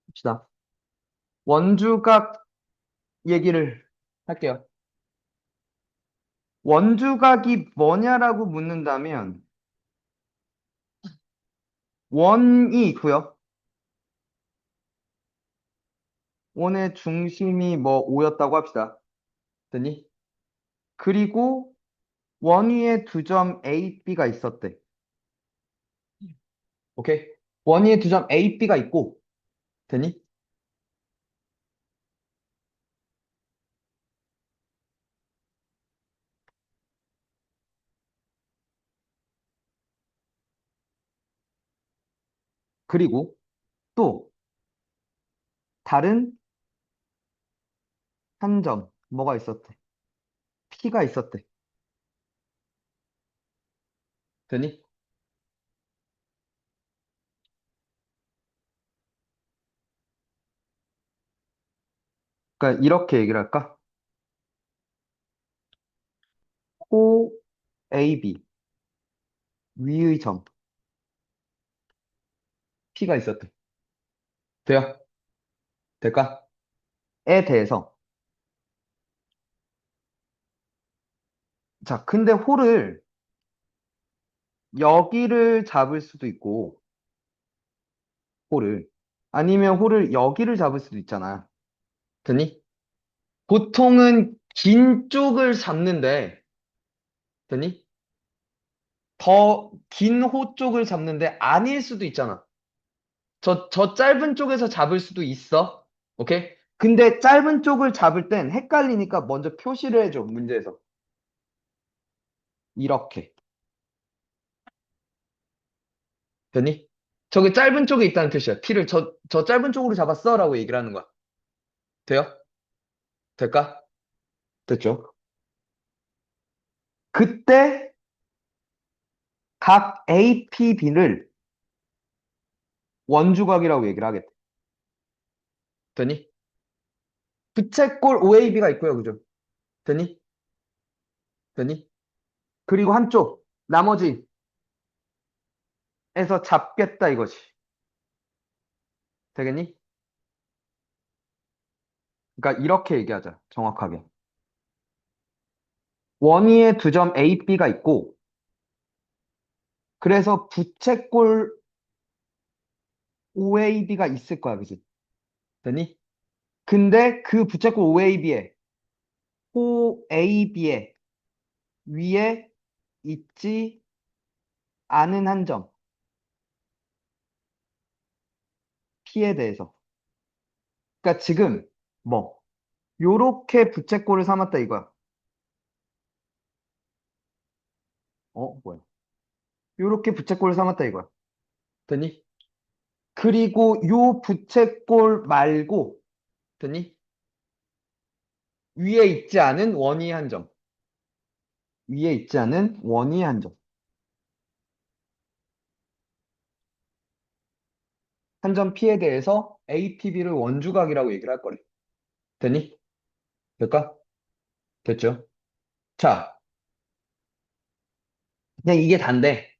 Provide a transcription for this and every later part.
봅시다. 원주각 얘기를 할게요. 원주각이 뭐냐라고 묻는다면, 원이 있고요. 원의 중심이 뭐 5였다고 합시다. 됐니? 그리고 원 위에 두 점 A, B가 있었대. 오케이? 원 위에 두 점 A, B가 있고, 됐니? 그리고 또 다른 한 점, 뭐가 있었대? P가 있었대. 됐니? 그러니까 이렇게 얘기를 할까? 호 AB 위의 점 P가 있었대. 돼요? 될까? 에 대해서. 자, 근데 홀을 여기를 잡을 수도 있고, 홀을. 아니면 홀을 여기를 잡을 수도 있잖아. 됐니? 보통은 긴 쪽을 잡는데, 됐니? 더 긴 호 쪽을 잡는데 아닐 수도 있잖아. 저 짧은 쪽에서 잡을 수도 있어. 오케이? 근데 짧은 쪽을 잡을 땐 헷갈리니까 먼저 표시를 해줘, 문제에서. 이렇게. 됐니? 저기 짧은 쪽에 있다는 표시야. T를 저 짧은 쪽으로 잡았어? 라고 얘기를 하는 거야. 돼요? 될까? 됐죠? 그때 각 APB를 원주각이라고 얘기를 하겠대. 되니? 부채꼴 OAB가 있고요. 그죠? 되니? 되니? 그리고 한쪽, 나머지에서 잡겠다 이거지. 되겠니? 그러니까 이렇게 얘기하자. 정확하게. 원위에 두 점 A, B가 있고, 그래서 부채꼴 OAB가 있을 거야. 그지? 되니? 근데 그 부채꼴 OAB에, OAB에 위에 있지 않은 한 점, P에 대해서. 그러니까 지금, 뭐, 요렇게 부채꼴을 삼았다 이거야. 뭐야. 요렇게 부채꼴을 삼았다 이거야. 됐니? 그리고 요 부채꼴 말고, 됐니? 위에 있지 않은 원위 한 점. 위에 있지 않은 원위 한 점. 한 점 P에 대해서 APB를 원주각이라고 얘기를 할 거래. 됐니? 될까? 됐죠? 자, 그냥 이게 단데,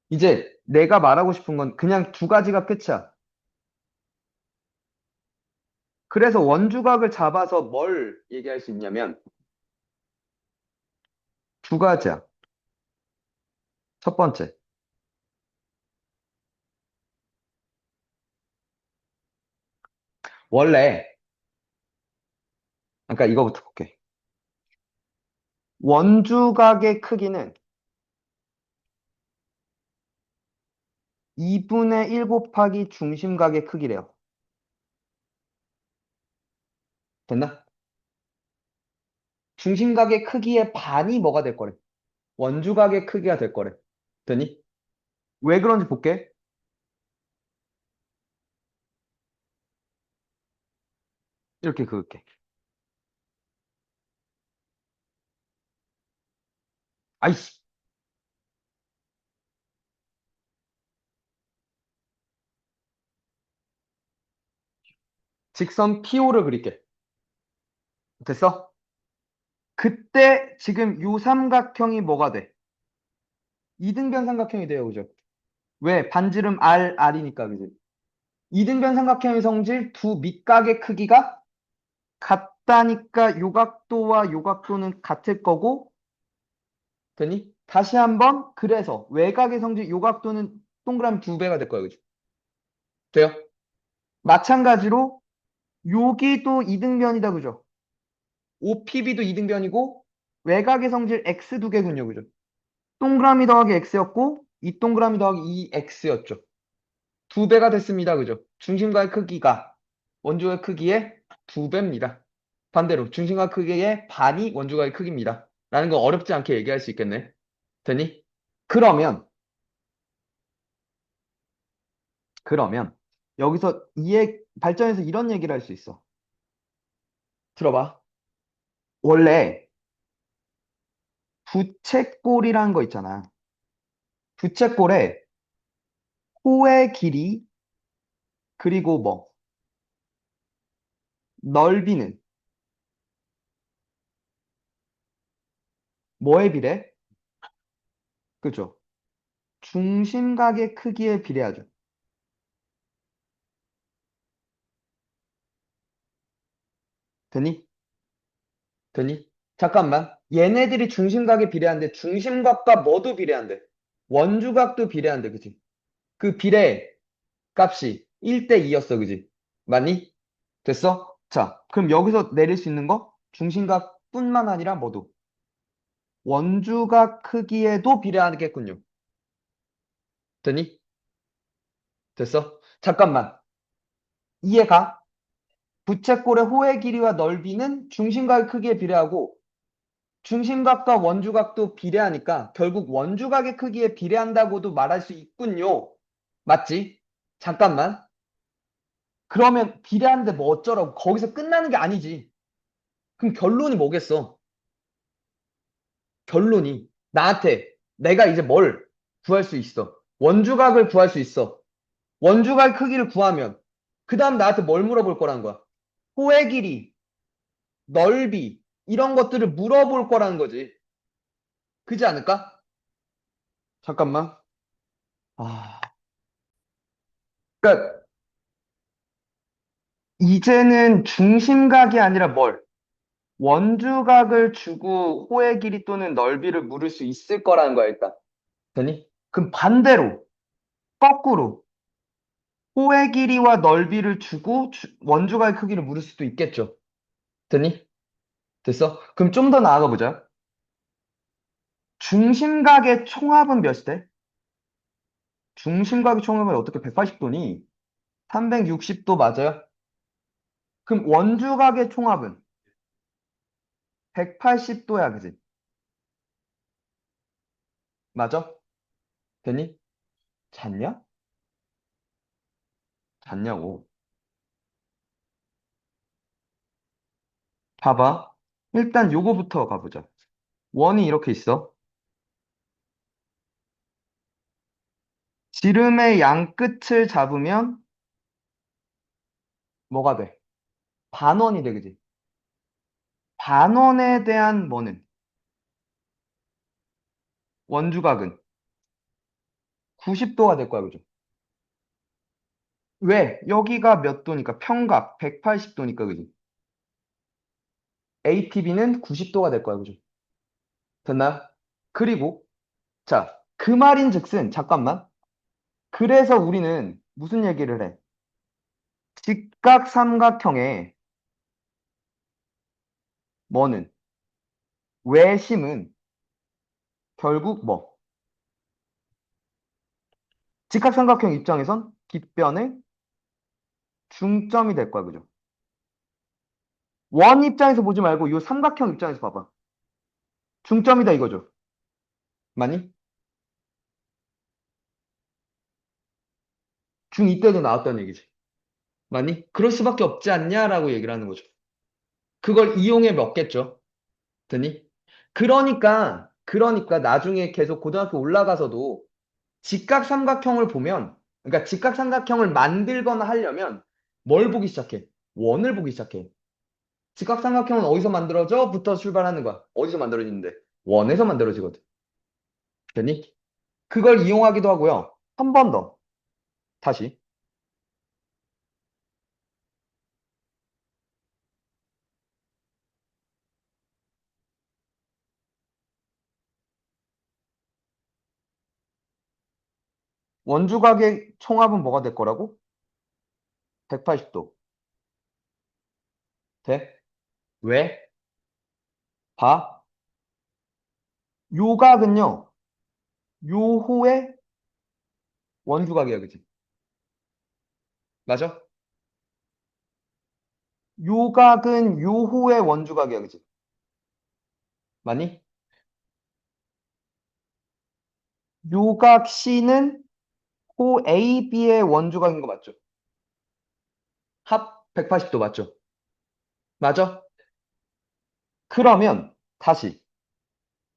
이제 내가 말하고 싶은 건 그냥 두 가지가 끝이야. 그래서 원주각을 잡아서 뭘 얘기할 수 있냐면, 두 가지야. 첫 번째. 원래, 그러니까 이거부터 볼게. 원주각의 크기는 2분의 1 곱하기 중심각의 크기래요. 됐나? 중심각의 크기의 반이 뭐가 될 거래? 원주각의 크기가 될 거래. 됐니? 왜 그런지 볼게. 이렇게 그을게. 아이씨. 직선 PO를 그릴게. 됐어? 그때 지금 요 삼각형이 뭐가 돼? 이등변 삼각형이 돼요. 그죠? 왜? 반지름 R, R이니까. 그지? 이등변 삼각형의 성질 두 밑각의 크기가 같다니까 요각도와 요각도는 같을 거고, 되니? 다시 한번, 그래서 외곽의 성질 요각도는 동그라미 두 배가 될 거야, 그죠? 돼요? 마찬가지로 여기도 이등변이다, 그죠? OPB도 이등변이고 외곽의 성질 x 두 개군요, 그죠? 동그라미 더하기 x였고 이 동그라미 더하기 이 x였죠. 두 배가 됐습니다, 그죠? 중심과의 크기가 원주의 크기의 두 배입니다. 반대로 중심과 크기의 반이 원주각의 크기입니다. 라는 거 어렵지 않게 얘기할 수 있겠네. 되니? 그러면 그러면 여기서 이해 발전해서 이런 얘기를 할 수 있어. 들어봐. 원래 부채꼴이라는 거 있잖아. 부채꼴에 호의 길이 그리고 뭐 넓이는 뭐에 비례? 그죠? 중심각의 크기에 비례하죠. 되니? 되니? 잠깐만. 얘네들이 중심각에 비례한데 중심각과 뭐도 비례한대? 원주각도 비례한대, 그지? 그 비례 값이 1대 2였어, 그지? 맞니? 됐어? 자, 그럼 여기서 내릴 수 있는 거? 중심각뿐만 아니라 뭐도 원주각 크기에도 비례하겠군요. 되니? 됐어? 잠깐만. 이해가? 부채꼴의 호의 길이와 넓이는 중심각의 크기에 비례하고 중심각과 원주각도 비례하니까 결국 원주각의 크기에 비례한다고도 말할 수 있군요. 맞지? 잠깐만. 그러면 비례하는데 뭐 어쩌라고? 거기서 끝나는 게 아니지. 그럼 결론이 뭐겠어? 결론이 나한테 내가 이제 뭘 구할 수 있어? 원주각을 구할 수 있어. 원주각의 크기를 구하면 그 다음 나한테 뭘 물어볼 거라는 거야? 호의 길이, 넓이 이런 것들을 물어볼 거라는 거지. 그지 않을까? 잠깐만. 아, 그러니까 이제는 중심각이 아니라 뭘? 원주각을 주고 호의 길이 또는 넓이를 물을 수 있을 거라는 거야, 일단. 되니? 그럼 반대로, 거꾸로, 호의 길이와 넓이를 주고 원주각의 크기를 물을 수도 있겠죠. 되니? 됐어? 그럼 좀 더 나아가 보자. 중심각의 총합은 몇이 돼? 중심각의 총합은 어떻게 180도니? 360도 맞아요? 그럼 원주각의 총합은 180도야, 그지? 맞아? 되니? 잤냐? 잤냐고. 봐봐. 일단 요거부터 가보자. 원이 이렇게 있어. 지름의 양 끝을 잡으면 뭐가 돼? 반원이 돼, 그지? 반원에 대한 뭐는? 원주각은 90도가 될 거야, 그죠? 왜? 여기가 몇 도니까? 평각 180도니까, 그지? ATB는 90도가 될 거야, 그죠? 됐나요? 그리고, 자, 그 말인 즉슨, 잠깐만. 그래서 우리는 무슨 얘기를 해? 직각삼각형의 뭐는? 외심은 결국 뭐? 직각삼각형 입장에선 깃변의 중점이 될 거야, 그죠? 원 입장에서 보지 말고 이 삼각형 입장에서 봐봐. 중점이다 이거죠. 맞니? 중2 때도 나왔던 얘기지. 맞니? 그럴 수밖에 없지 않냐라고 얘기를 하는 거죠. 그걸 이용해 먹겠죠. 되니? 그러니까 나중에 계속 고등학교 올라가서도 직각삼각형을 보면, 그러니까 직각삼각형을 만들거나 하려면 뭘 보기 시작해? 원을 보기 시작해. 직각삼각형은 어디서 만들어져? 부터 출발하는 거야. 어디서 만들어지는데? 원에서 만들어지거든. 되니? 그걸 이용하기도 하고요. 한 번 더. 다시. 원주각의 총합은 뭐가 될 거라고? 180도. 돼? 왜? 봐. 요각은요, 요호의 원주각이야, 그지? 맞아? 요각은 요호의 원주각이야, 그지? 맞니? 요각 C는 호 AB의 원주각인 거 맞죠? 합 180도 맞죠? 맞아? 그러면 다시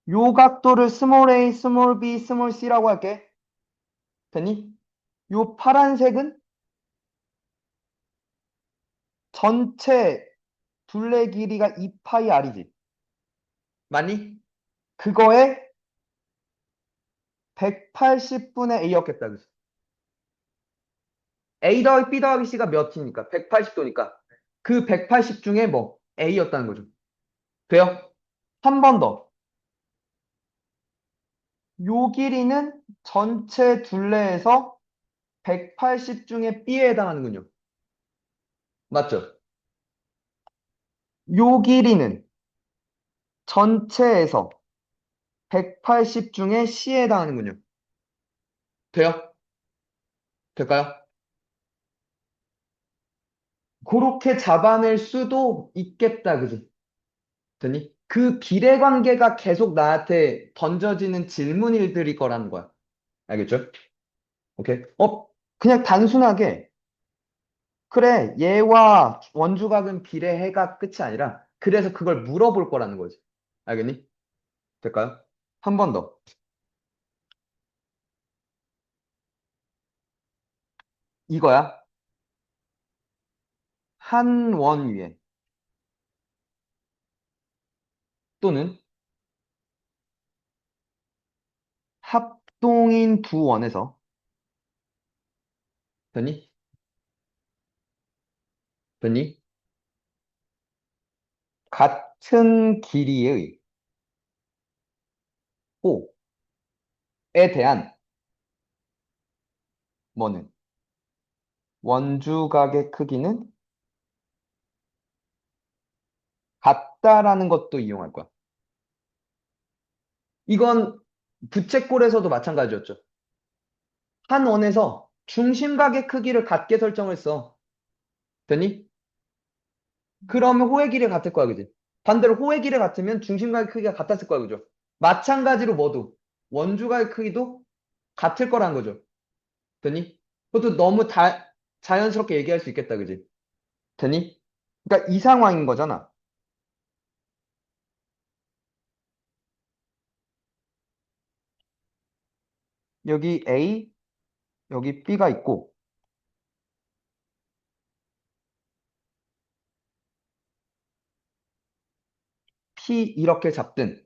요 각도를 스몰 a, 스몰 b, 스몰 c라고 할게. 됐니? 요 파란색은 전체 둘레 길이가 2파이 r이지. 맞니? 그거에 180분의 a였겠다. 그지? a 더하기 b 더하기 c가 몇이니까? 180도니까. 그 180 중에 뭐 a였다는 거죠. 돼요? 한 번 더. 요 길이는 전체 둘레에서 180 중에 b에 해당하는군요. 맞죠? 요 길이는 전체에서 180 중에 C에 해당하는군요. 돼요? 될까요? 그렇게 잡아낼 수도 있겠다, 그지? 됐니? 그 비례관계가 계속 나한테 던져지는 질문일들일 거라는 거야. 알겠죠? 오케이? 그냥 단순하게, 그래, 얘와 원주각은 비례해가 끝이 아니라, 그래서 그걸 물어볼 거라는 거지. 알겠니? 될까요? 한 번 더. 이거야. 한 원 위에 또는 합동인 두 원에서, 됐니? 됐니? 같은 길이의 호에 대한 뭐는 원주각의 크기는 같다라는 것도 이용할 거야. 이건 부채꼴에서도 마찬가지였죠. 한 원에서 중심각의 크기를 같게 설정했어. 됐니? 그러면 호의 길이 같을 거야, 그지? 반대로 호의 길이 같으면 중심각의 크기가 같았을 거야, 그죠? 마찬가지로 뭐도 원주각의 크기도 같을 거란 거죠. 됐니? 그것도 너무 자연스럽게 얘기할 수 있겠다, 그지? 됐니? 그러니까 이 상황인 거잖아. 여기 A, 여기 B가 있고, P 이렇게 잡든,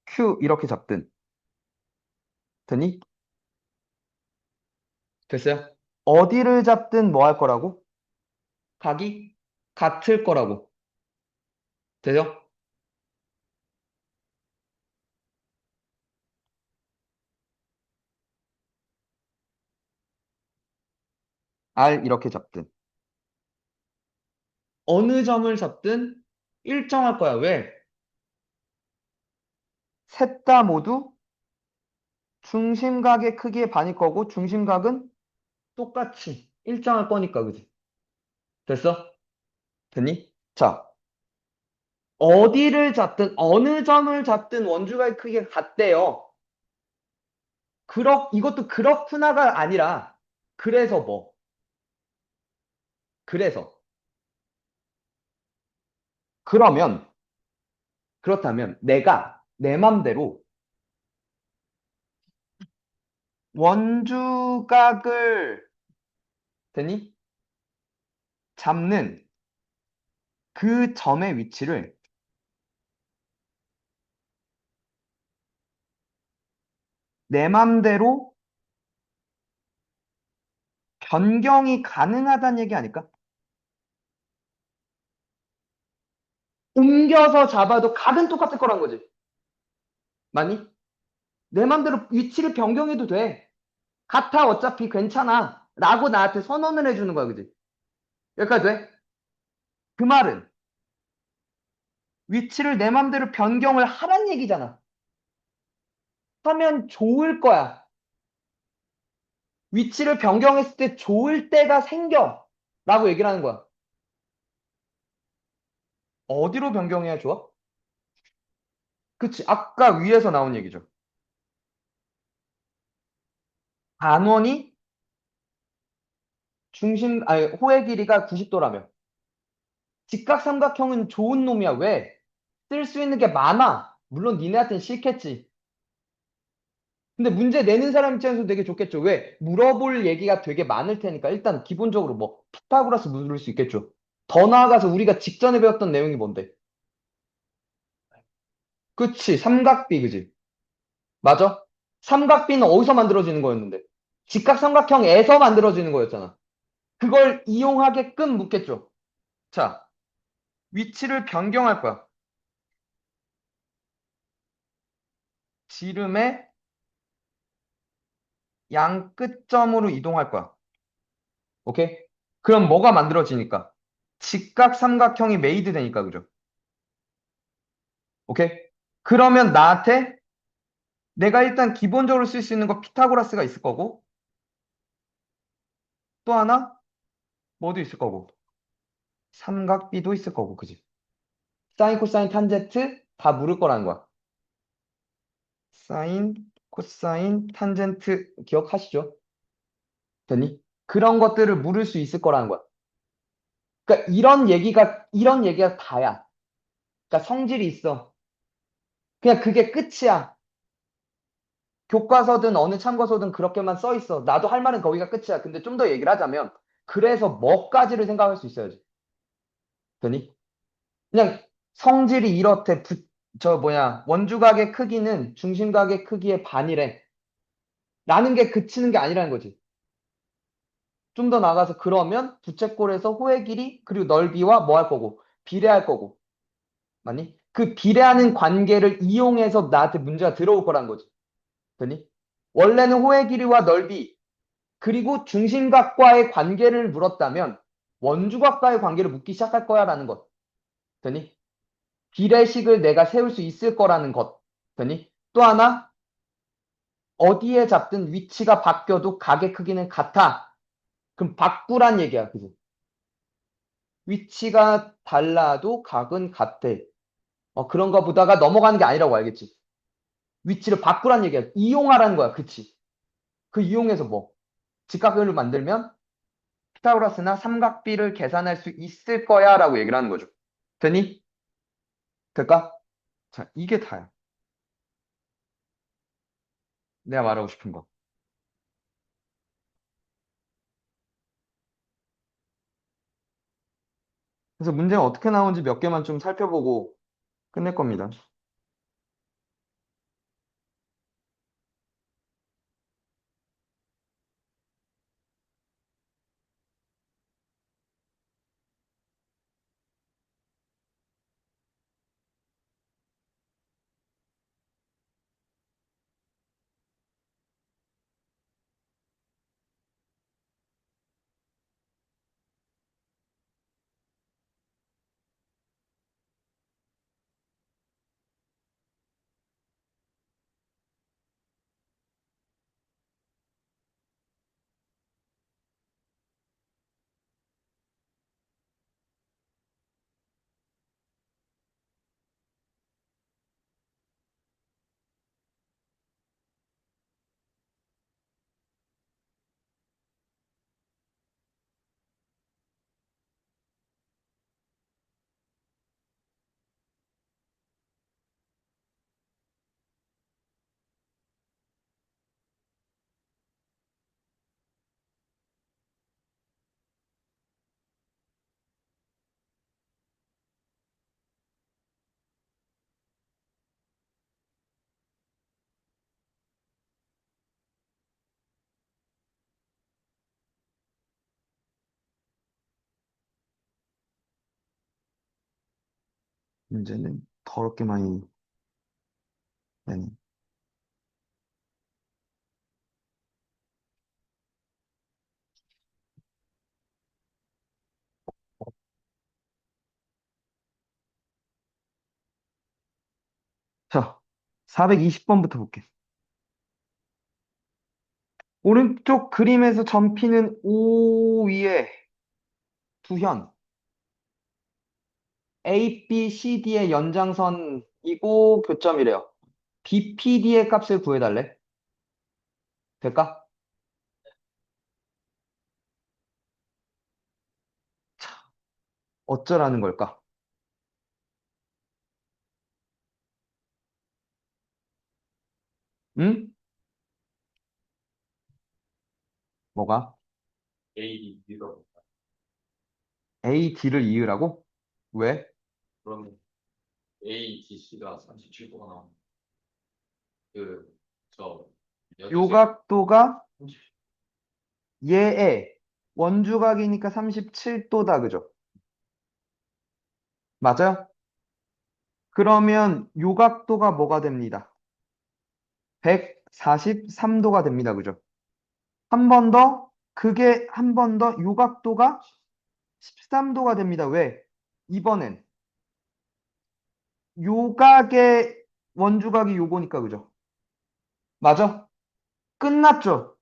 Q 이렇게 잡든, 되니? 됐어요? 어디를 잡든 뭐 할 거라고? 각이 같을 거라고. 되죠? R 이렇게 잡든. 어느 점을 잡든 일정할 거야. 왜? 셋 다 모두 중심각의 크기의 반일 거고, 중심각은 똑같이 일정할 거니까, 그지? 됐어? 됐니? 자, 어디를 잡든, 어느 점을 잡든 원주각의 크기가 같대요. 이것도 그렇구나가 아니라, 그래서 뭐? 그래서. 그러면, 그렇다면 내가 내 맘대로 원주각을, 되니? 잡는 그 점의 위치를 내 맘대로 변경이 가능하다는 얘기 아닐까? 옮겨서 잡아도 각은 똑같을 거란 거지. 맞니? 내 맘대로 위치를 변경해도 돼. 같아, 어차피 괜찮아. 라고 나한테 선언을 해주는 거야, 그지? 여기까지 돼? 그 말은 위치를 내 맘대로 변경을 하란 얘기잖아. 하면 좋을 거야. 위치를 변경했을 때 좋을 때가 생겨. 라고 얘기를 하는 거야. 어디로 변경해야 좋아? 그치. 아까 위에서 나온 얘기죠. 단원이 아니, 호의 길이가 90도라며. 직각삼각형은 좋은 놈이야. 왜? 쓸 수 있는 게 많아. 물론 니네한테는 싫겠지. 근데 문제 내는 사람 입장에서 되게 좋겠죠. 왜? 물어볼 얘기가 되게 많을 테니까 일단 기본적으로 뭐 피타고라스 물을 수 있겠죠. 더 나아가서 우리가 직전에 배웠던 내용이 뭔데? 그치. 삼각비, 그지? 맞아? 삼각비는 어디서 만들어지는 거였는데? 직각삼각형에서 만들어지는 거였잖아. 그걸 이용하게끔 묻겠죠. 자, 위치를 변경할 거야. 지름의 양 끝점으로 이동할 거야. 오케이? 그럼 뭐가 만들어지니까? 직각삼각형이 메이드 되니까, 그죠? 오케이? 그러면 나한테 내가 일단 기본적으로 쓸 수 있는 거 피타고라스가 있을 거고, 또 하나, 뭐도 있을 거고, 삼각비도 있을 거고, 그지? 사인, 코사인, 탄젠트 다 물을 거라는 거야. 사인, 코사인, 탄젠트 기억하시죠? 됐니? 그런 것들을 물을 수 있을 거라는 거야. 그러니까 이런 얘기가 다야. 그러니까 성질이 있어. 그냥 그게 끝이야. 교과서든 어느 참고서든 그렇게만 써 있어. 나도 할 말은 거기가 끝이야. 근데 좀 더 얘기를 하자면, 그래서 뭐까지를 생각할 수 있어야지. 되니? 그냥 성질이 이렇대. 저 뭐냐, 원주각의 크기는 중심각의 크기의 반이래. 라는 게 그치는 게 아니라는 거지. 좀 더 나가서 그러면 부채꼴에서 호의 길이 그리고 넓이와 뭐 할 거고 비례할 거고 맞니? 그 비례하는 관계를 이용해서 나한테 문제가 들어올 거란 거지. 되니? 원래는 호의 길이와 넓이 그리고 중심각과의 관계를 물었다면 원주각과의 관계를 묻기 시작할 거야라는 것. 되니? 비례식을 내가 세울 수 있을 거라는 것. 되니? 또 하나 어디에 잡든 위치가 바뀌어도 각의 크기는 같아. 그럼 바꾸란 얘기야. 그지? 위치가 달라도 각은 같아. 그런 거 보다가 넘어가는 게 아니라고 알겠지? 위치를 바꾸란 얘기야. 이용하라는 거야. 그치? 그 이용해서 뭐? 직각을 만들면 피타고라스나 삼각비를 계산할 수 있을 거야 라고 얘기를 하는 거죠. 되니? 될까? 자, 이게 다야. 내가 말하고 싶은 거. 그래서 문제가 어떻게 나오는지 몇 개만 좀 살펴보고 끝낼 겁니다. 문제는 더럽게 많이 내네. 420번부터 볼게. 오른쪽 그림에서 점피는 O 위에 두현, A, B, C, D의 연장선이고 교점이래요. BPD의 값을 구해달래. 될까? 어쩌라는 걸까? 응? 뭐가? A, B가 A, D를 이으라고? 왜? 그러면 A, D, C가 37도가 나오는 그저 여주식 요각도가 얘의 원주각이니까 37도다, 그죠? 맞아요? 그러면 요각도가 뭐가 됩니다? 143도가 됩니다, 그죠? 한 번 더, 그게 한 번 더 요각도가 13도가 됩니다. 왜? 이번엔 요각의 원주각이 요거니까, 그죠? 맞아? 끝났죠?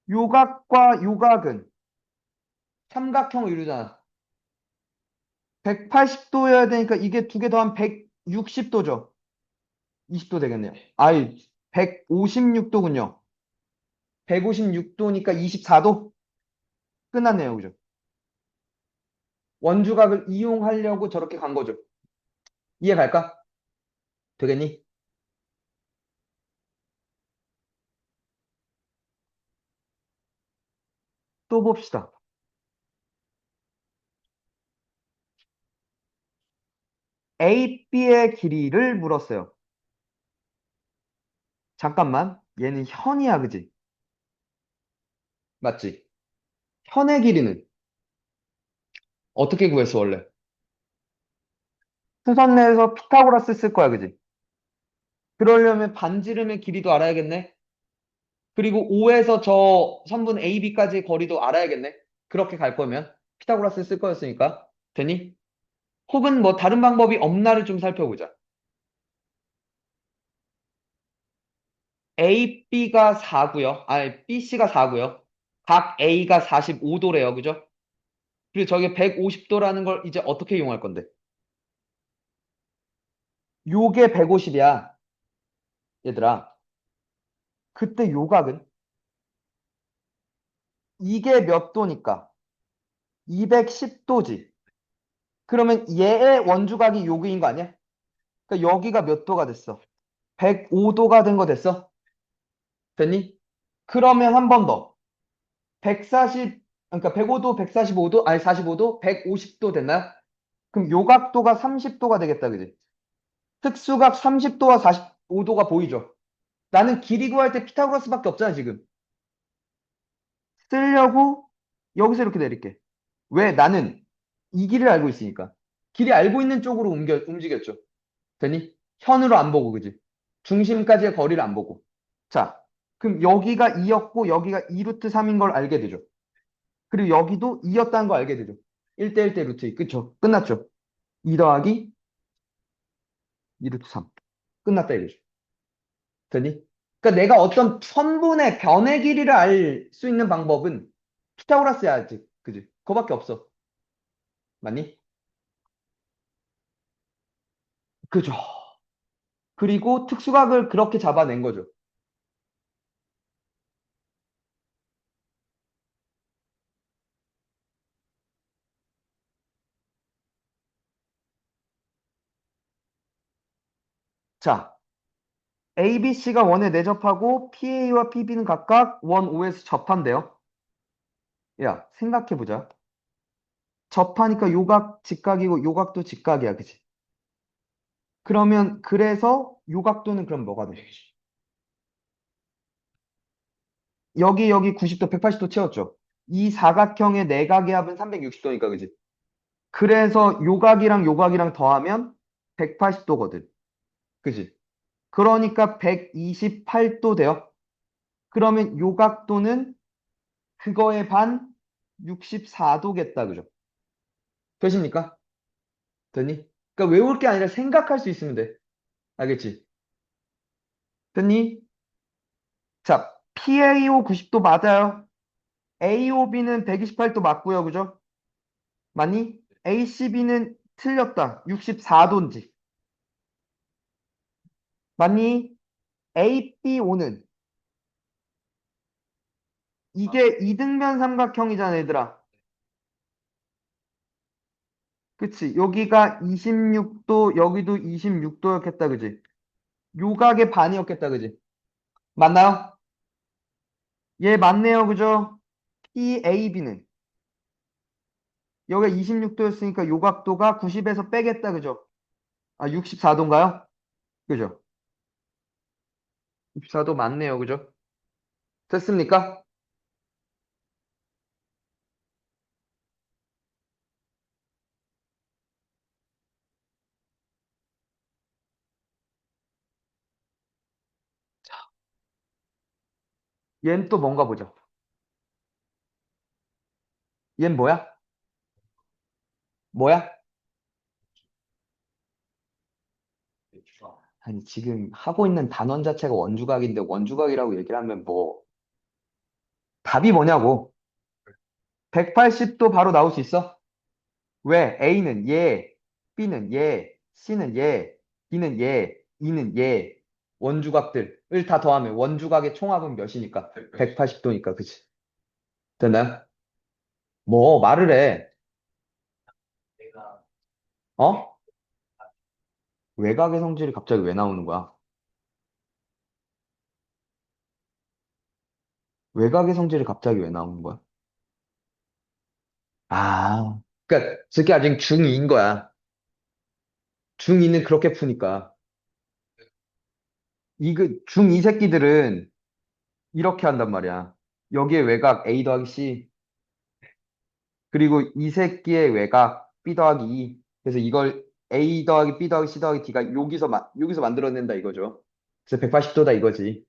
요각과 요각은 삼각형을 이루잖아. 180도여야 되니까 이게 두 개 더하면 160도죠. 20도 되겠네요. 아이, 156도군요. 156도니까 24도? 끝났네요. 그죠? 원주각을 이용하려고 저렇게 간 거죠. 이해 갈까? 되겠니? 또 봅시다. AB의 길이를 물었어요. 잠깐만. 얘는 현이야, 그지? 맞지? 현의 길이는 어떻게 구했어, 원래? 수선 내에서 피타고라스 쓸 거야, 그지? 그러려면 반지름의 길이도 알아야겠네? 그리고 O에서 저 선분 AB까지의 거리도 알아야겠네? 그렇게 갈 거면 피타고라스 쓸 거였으니까. 되니? 혹은 뭐 다른 방법이 없나를 좀 살펴보자. AB가 4고요. 아니, BC가 4고요. 각 A가 45도래요. 그죠? 그리고 저게 150도라는 걸 이제 어떻게 이용할 건데? 요게 150이야. 얘들아. 그때 요각은 이게 몇 도니까? 210도지. 그러면 얘의 원주각이 요기인 거 아니야? 그러니까 여기가 몇 도가 됐어? 105도가 된 거 됐어? 됐니? 그러면 한 번 더. 140, 그러니까 105도, 145도, 아니 45도, 150도 됐나요? 그럼 요각도가 30도가 되겠다, 그지? 특수각 30도와 45도가 보이죠? 나는 길이 구할 때 피타고라스밖에 없잖아, 지금. 쓰려고 여기서 이렇게 내릴게. 왜? 나는 이 길을 알고 있으니까. 길이 알고 있는 쪽으로 움직였죠. 되니? 현으로 안 보고, 그지? 중심까지의 거리를 안 보고. 자, 그럼 여기가 2였고, 여기가 2 루트 3인 걸 알게 되죠. 그리고 여기도 2였다는 걸 알게 되죠. 1대 1대 루트 2. 그쵸? 끝났죠? 2 더하기 2 루트 3. 끝났다 이거죠. 되니? 그러니까 내가 어떤 선분의 변의 길이를 알 수 있는 방법은 피타고라스야, 아직. 그지? 그거밖에 없어. 맞니? 그죠? 그리고 특수각을 그렇게 잡아낸 거죠. 자, ABC가 원에 내접하고 PA와 PB는 각각 원 OS 접한대요. 야, 생각해보자. 접하니까 요각 직각이고 요각도 직각이야, 그치? 그러면 그래서 요각도는 그럼 뭐가 돼? 여기 90도, 180도 채웠죠? 이 사각형의 내각의 합은 360도니까, 그지? 그래서 요각이랑 더하면 180도거든. 그지? 그러니까 128도 돼요. 그러면 요각도는 그거의 반 64도겠다. 그죠? 되십니까? 되니? 그러니까 외울 게 아니라 생각할 수 있으면 돼. 알겠지? 됐니? 자, PAO 90도 맞아요. AOB는 128도 맞고요. 그죠? 맞니? ACB는 틀렸다. 64도인지. 맞니? ABO는 이게 이등변 삼각형이잖아, 얘들아. 그치? 여기가 26도, 여기도 26도였겠다, 그지? 요각의 반이었겠다, 그지? 맞나요? 예, 맞네요, 그죠? PAB는 여기가 26도였으니까 요각도가 90에서 빼겠다, 그죠? 아, 64도인가요? 그죠? 64도 맞네요, 그죠? 됐습니까? 얘는 또 뭔가 보자. 얘는 뭐야? 뭐야? 대추가 아니, 지금 하고 있는 단원 자체가 원주각인데 원주각이라고 얘기를 하면 뭐, 답이 뭐냐고. 180도 바로 나올 수 있어? 왜? A는 얘, B는 얘, C는 얘, D는 얘, E는 얘. 원주각들을 다 더하면 원주각의 총합은 몇이니까? 180도니까, 그치? 됐나요? 뭐, 말을 해. 내가 어? 외곽의 성질이 갑자기 왜 나오는 거야? 외곽의 성질이 갑자기 왜 나오는 거야? 아, 그러니까 저게 아직 중2인 거야. 중2는 그렇게 푸니까. 이거 중2 새끼들은 이렇게 한단 말이야. 여기에 외곽 A 더하기 C, 그리고 이 새끼의 외곽 B 더하기 E. 그래서 이걸 A 더하기 B 더하기 C 더하기 D가 여기서 만들어낸다 이거죠. 그래서 180도다 이거지.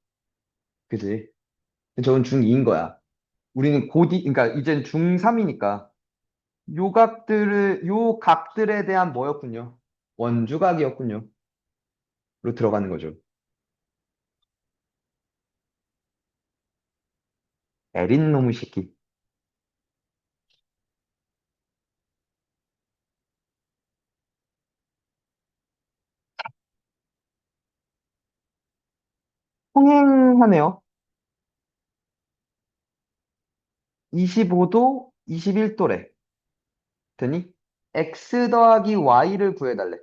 그지? 저건 중2인 거야. 우리는 그러니까 이젠 중3이니까 요 각들에 대한 뭐였군요? 원주각이었군요. 로 들어가는 거죠. 에린 놈의 새끼. 평행하네요. 25도, 21도래. 되니? x 더하기 y를 구해달래.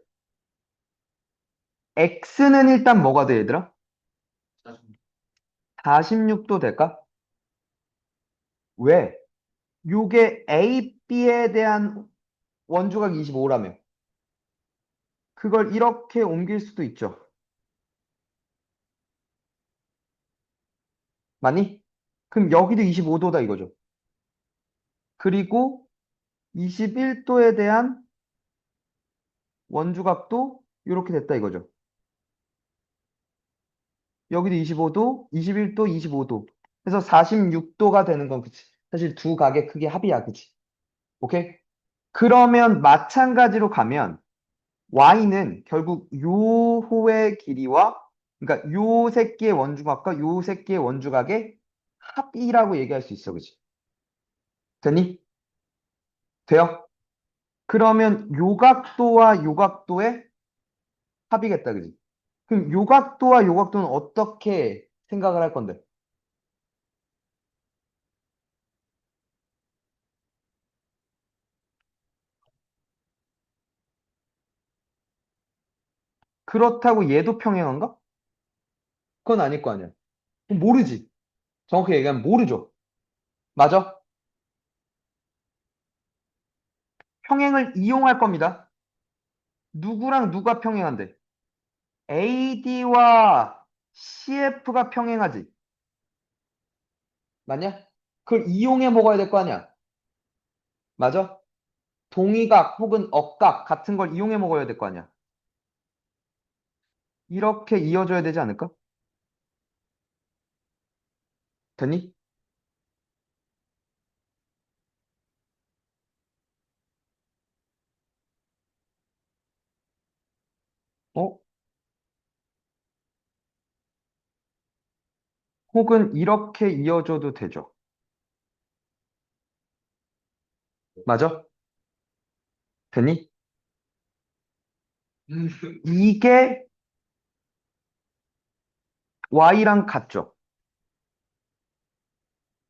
x는 일단 뭐가 돼, 얘들아? 사실 46도 될까? 왜? 요게 A, B에 대한 원주각 25라며. 그걸 이렇게 옮길 수도 있죠. 맞니? 그럼 여기도 25도다 이거죠. 그리고 21도에 대한 원주각도 이렇게 됐다 이거죠. 여기도 25도, 21도, 25도. 그래서 46도가 되는 건 그치. 사실 두 각의 크기 합이야, 그치? 오케이? 그러면 마찬가지로 가면 y는 결국 요 호의 길이와 그러니까 요 새끼의 원주각과 요 새끼의 원주각의 합이라고 얘기할 수 있어, 그치? 되니? 돼요? 그러면 요 각도와 요 각도의 합이겠다, 그치? 그럼 요 각도와 요 각도는 어떻게 생각을 할 건데? 그렇다고 얘도 평행한가? 그건 아닐 거 아니야. 그럼 모르지. 정확히 얘기하면 모르죠. 맞아? 평행을 이용할 겁니다. 누구랑 누가 평행한데? AD와 CF가 평행하지. 맞냐? 그걸 이용해 먹어야 될 거 아니야. 맞아? 동의각 혹은 억각 같은 걸 이용해 먹어야 될 거 아니야. 이렇게 이어져야 되지 않을까? 되니? 어? 혹은 이렇게 이어져도 되죠. 맞아? 되니? 이게 y랑 같죠?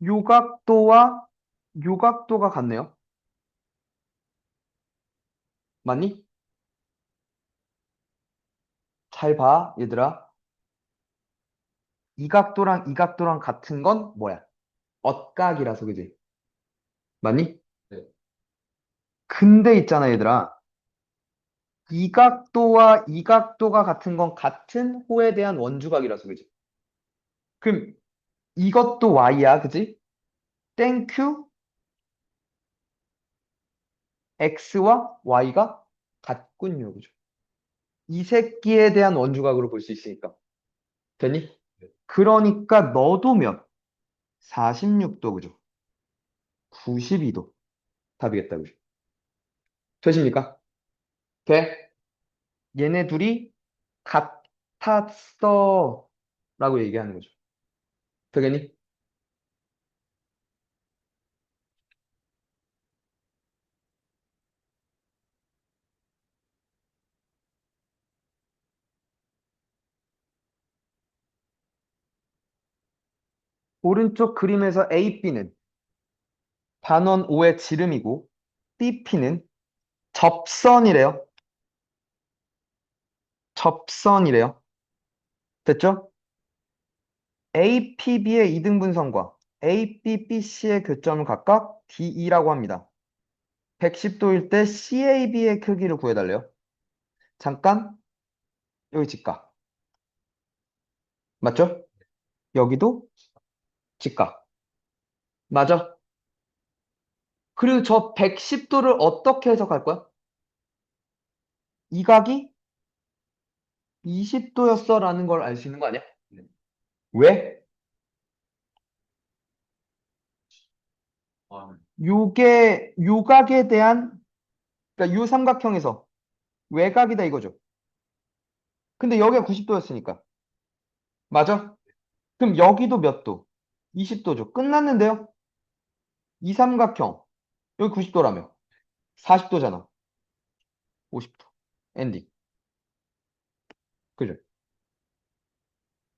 요각도와 요각도가 같네요. 맞니? 잘 봐, 얘들아. 이 각도랑 이 각도랑 같은 건 뭐야? 엇각이라서, 그지? 맞니? 네. 근데 있잖아, 얘들아. 이 각도와 이 각도가 같은 건 같은 호에 대한 원주각이라서, 그지? 그럼 이것도 y야, 그지? 땡큐 x와 y가 같군요, 그죠? 이 새끼에 대한 원주각으로 볼 수 있으니까. 됐니? 네. 그러니까 너도 몇? 46도, 그죠? 92도. 답이겠다, 그죠? 되십니까? 돼? 얘네 둘이 같았어. 라고 얘기하는 거죠. 되겠니? 오른쪽 그림에서 A, B는 반원 5의 지름이고, C, P는 접선이래요. 접선이래요. 됐죠? A, P, B의 이등분선과 A, B, B, C의 교점을 각각 DE라고 합니다. 110도일 때 CAB의 크기를 구해달래요. 잠깐, 여기 직각. 맞죠? 여기도 직각. 맞아. 그리고 저 110도를 어떻게 해석할 거야? 이 각이 20도였어 라는 걸 알 수 있는 거 아니야? 네. 왜? 아, 요게 요각에 대한 그러니까 요 삼각형에서 외곽이다 이거죠. 근데 여기가 90도였으니까. 맞아? 그럼 여기도 몇 도? 20도죠. 끝났는데요? 이 삼각형 여기 90도라며. 40도잖아. 50도. 엔딩. 그죠?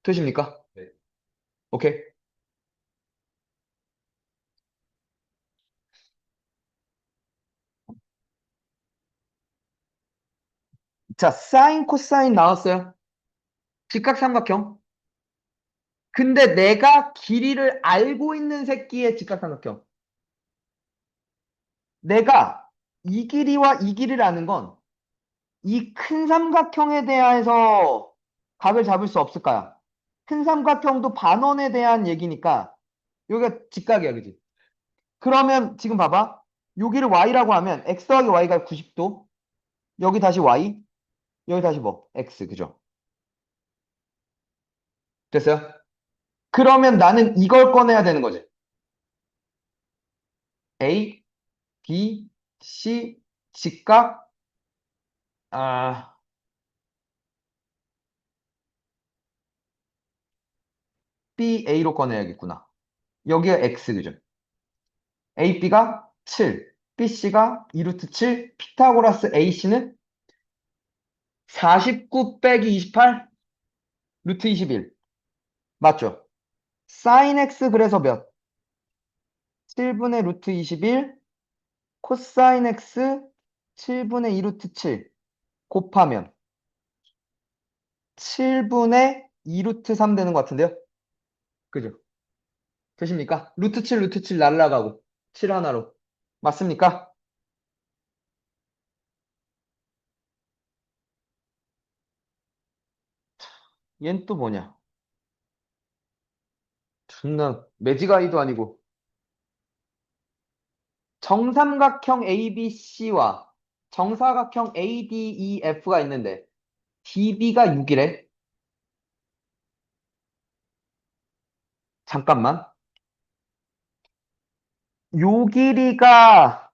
되십니까? 네. 오케이. 자, 사인 코사인 나왔어요. 직각삼각형. 근데 내가 길이를 알고 있는 새끼의 직각삼각형. 내가 이 길이와 이 길이를 아는 건 이 큰 삼각형에 대해서 각을 잡을 수 없을까요? 큰 삼각형도 반원에 대한 얘기니까 여기가 직각이야, 그지? 그러면 지금 봐봐. 여기를 y라고 하면 x 더하기 y가 90도. 여기 다시 y. 여기 다시 뭐? x, 그죠? 됐어요? 그러면 나는 이걸 꺼내야 되는 거지. A, B, C, 직각, 아, B, A로 꺼내야겠구나. 여기가 x, 그죠? A, B가 7, B, C가 2루트 7, 피타고라스 AC는 49 빼기 28, 루트 21. 맞죠? 사인 X 그래서 몇? 7분의 루트 21, 코사인 X 7분의 2 루트 7 곱하면 7분의 2 루트 3 되는 것 같은데요? 그죠? 되십니까? 루트 7, 루트 7 날라가고 7 하나로. 맞습니까? 얜 또 뭐냐? 존나 매지가이도 아니고 정삼각형 ABC와 정사각형 ADEF가 있는데 DB가 6이래. 잠깐만. 요 길이가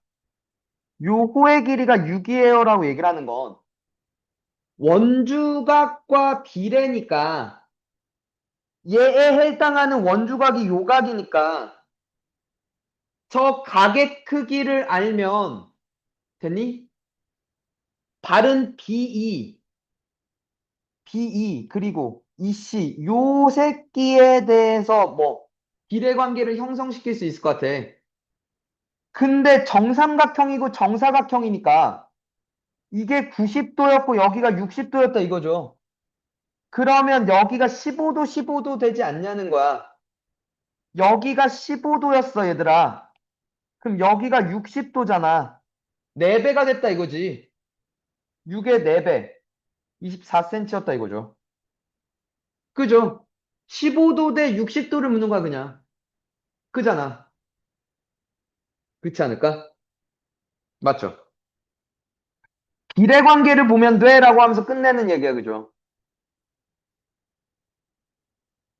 요 호의 길이가 6이에요라고 얘기를 하는 건 원주각과 비례니까 얘에 해당하는 원주각이 요각이니까 저 각의 크기를 알면 됐니? 다른 BE 그리고 EC 요 새끼에 대해서 뭐 비례관계를 형성시킬 수 있을 것 같아. 근데 정삼각형이고 정사각형이니까 이게 90도였고 여기가 60도였다 이거죠. 그러면 여기가 15도, 15도 되지 않냐는 거야. 여기가 15도였어, 얘들아. 그럼 여기가 60도잖아. 4배가 됐다 이거지. 6의 4배. 24cm였다 이거죠. 그죠? 15도 대 60도를 묻는 거야, 그냥. 그잖아. 그렇지 않을까? 맞죠? 비례관계를 보면 돼라고 하면서 끝내는 얘기야, 그죠?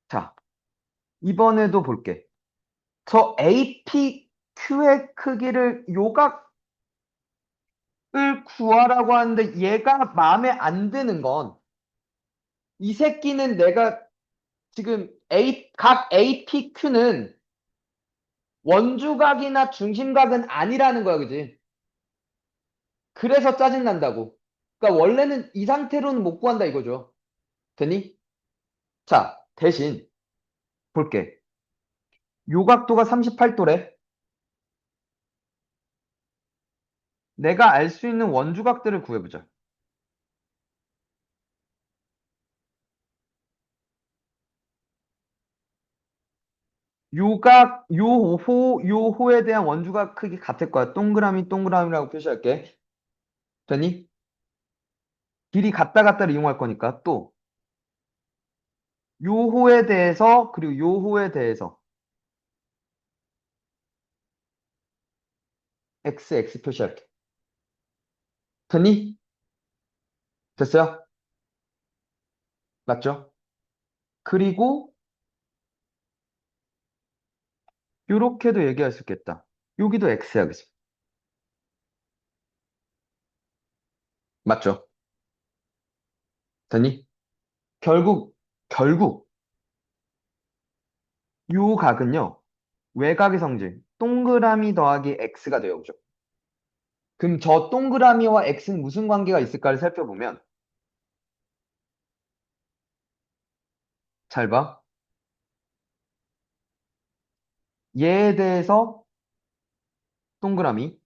자, 이번에도 볼게. 저 APQ의 크기를 요각을 구하라고 하는데 얘가 마음에 안 드는 건 이 새끼는 내가 지금 각 APQ는 원주각이나 중심각은 아니라는 거야, 그지? 그래서 짜증난다고. 그러니까 원래는 이 상태로는 못 구한다 이거죠. 되니? 자, 대신 볼게. 요각도가 38도래. 내가 알 수 있는 원주각들을 구해보자. 요호에 대한 원주각 크기 같을 거야. 동그라미, 동그라미라고 표시할게. 되니? 길이 같다 같다를 이용할 거니까 또 요호에 대해서 그리고 요호에 대해서 x 표시할게. 되니? 됐어요? 맞죠? 그리고 요렇게도 얘기할 수 있겠다. 여기도 x야, 그지? 맞죠? 되니? 결국 요 각은요. 외곽의 성질 동그라미 더하기 x가 되어 오죠. 그럼 저 동그라미와 x는 무슨 관계가 있을까를 살펴보면 잘 봐. 얘에 대해서 동그라미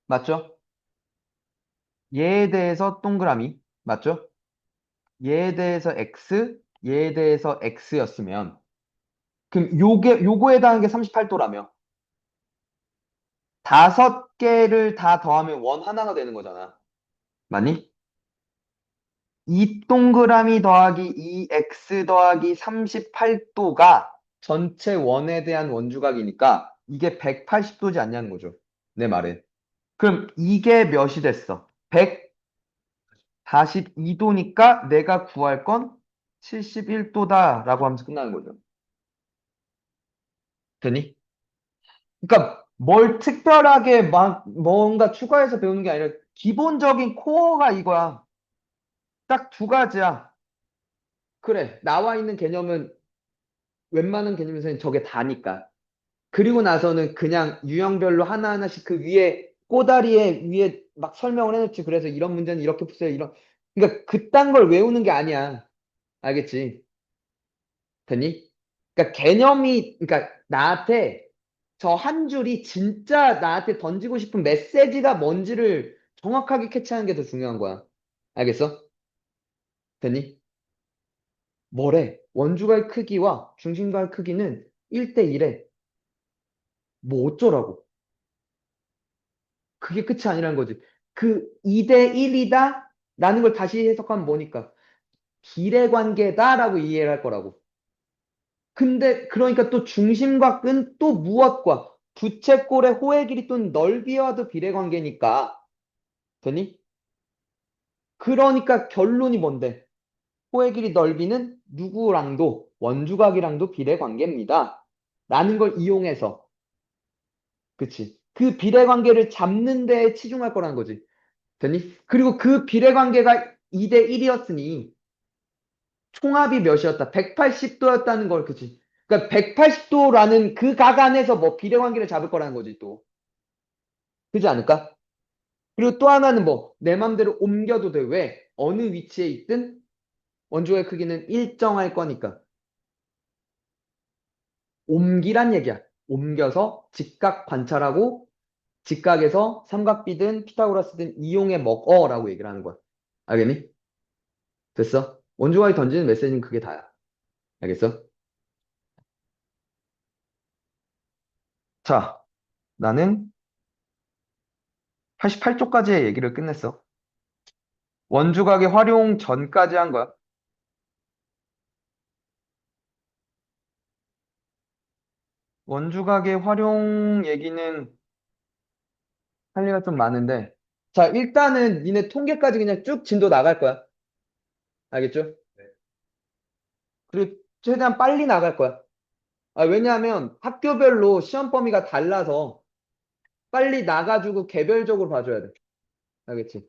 맞죠? 얘에 대해서 동그라미 맞죠? 얘에 대해서 얘에 대해서 x였으면 그럼 요거에 해당하는 게 38도라며 5개를 다 더하면 원 하나가 되는 거잖아. 맞니? 이 동그라미 더하기 이 x 더하기 38도가 전체 원에 대한 원주각이니까 이게 180도지 않냐는 거죠. 내 말은. 그럼 이게 몇이 됐어? 142도니까 내가 구할 건 71도다라고 하면서 끝나는 거죠. 되니? 그러니까 뭘 특별하게 막 뭔가 추가해서 배우는 게 아니라 기본적인 코어가 이거야. 딱 두 가지야. 그래. 나와 있는 개념은 웬만한 개념에서는 저게 다니까. 그리고 나서는 그냥 유형별로 하나하나씩 그 위에 꼬다리에 위에 막 설명을 해놓지. 그래서 이런 문제는 이렇게 푸세요. 그러니까 그딴 걸 외우는 게 아니야. 알겠지? 됐니? 그러니까 그러니까 나한테 저 한 줄이 진짜 나한테 던지고 싶은 메시지가 뭔지를 정확하게 캐치하는 게 더 중요한 거야. 알겠어? 됐니? 뭐래? 원주갈 크기와 중심갈 크기는 1대1에 뭐 어쩌라고? 그게 끝이 아니라는 거지. 그 2대1이다? 라는 걸 다시 해석하면 뭐니까? 비례관계다라고 이해를 할 거라고. 근데 그러니까 또 중심과 끈 또 무엇과 부채꼴의 호의 길이 또는 넓이와도 비례관계니까. 되니? 그러니까 결론이 뭔데? 호의 길이 넓이는 누구랑도 원주각이랑도 비례관계입니다. 라는 걸 이용해서 그치? 그 비례관계를 잡는 데에 치중할 거라는 거지. 됐니? 그리고 그 비례관계가 2대1이었으니 총합이 몇이었다? 180도였다는 걸, 그치? 그러니까 180도라는 그 각 안에서 뭐 비례관계를 잡을 거라는 거지, 또. 그지 않을까? 그리고 또 하나는 뭐, 내 맘대로 옮겨도 돼. 왜? 어느 위치에 있든 원주의 크기는 일정할 거니까. 옮기란 얘기야. 옮겨서 직각 관찰하고 직각에서 삼각비든 피타고라스든 이용해 먹어라고 얘기를 하는 거야. 알겠니? 됐어? 원주각이 던지는 메시지는 그게 다야. 알겠어? 자, 나는 88쪽까지의 얘기를 끝냈어. 원주각의 활용 전까지 한 거야. 원주각의 활용 얘기는 할 얘기가 좀 많은데. 자, 일단은 니네 통계까지 그냥 쭉 진도 나갈 거야. 알겠죠? 네. 그리고 최대한 빨리 나갈 거야. 아, 왜냐하면 학교별로 시험 범위가 달라서 빨리 나가지고 개별적으로 봐줘야 돼. 알겠지?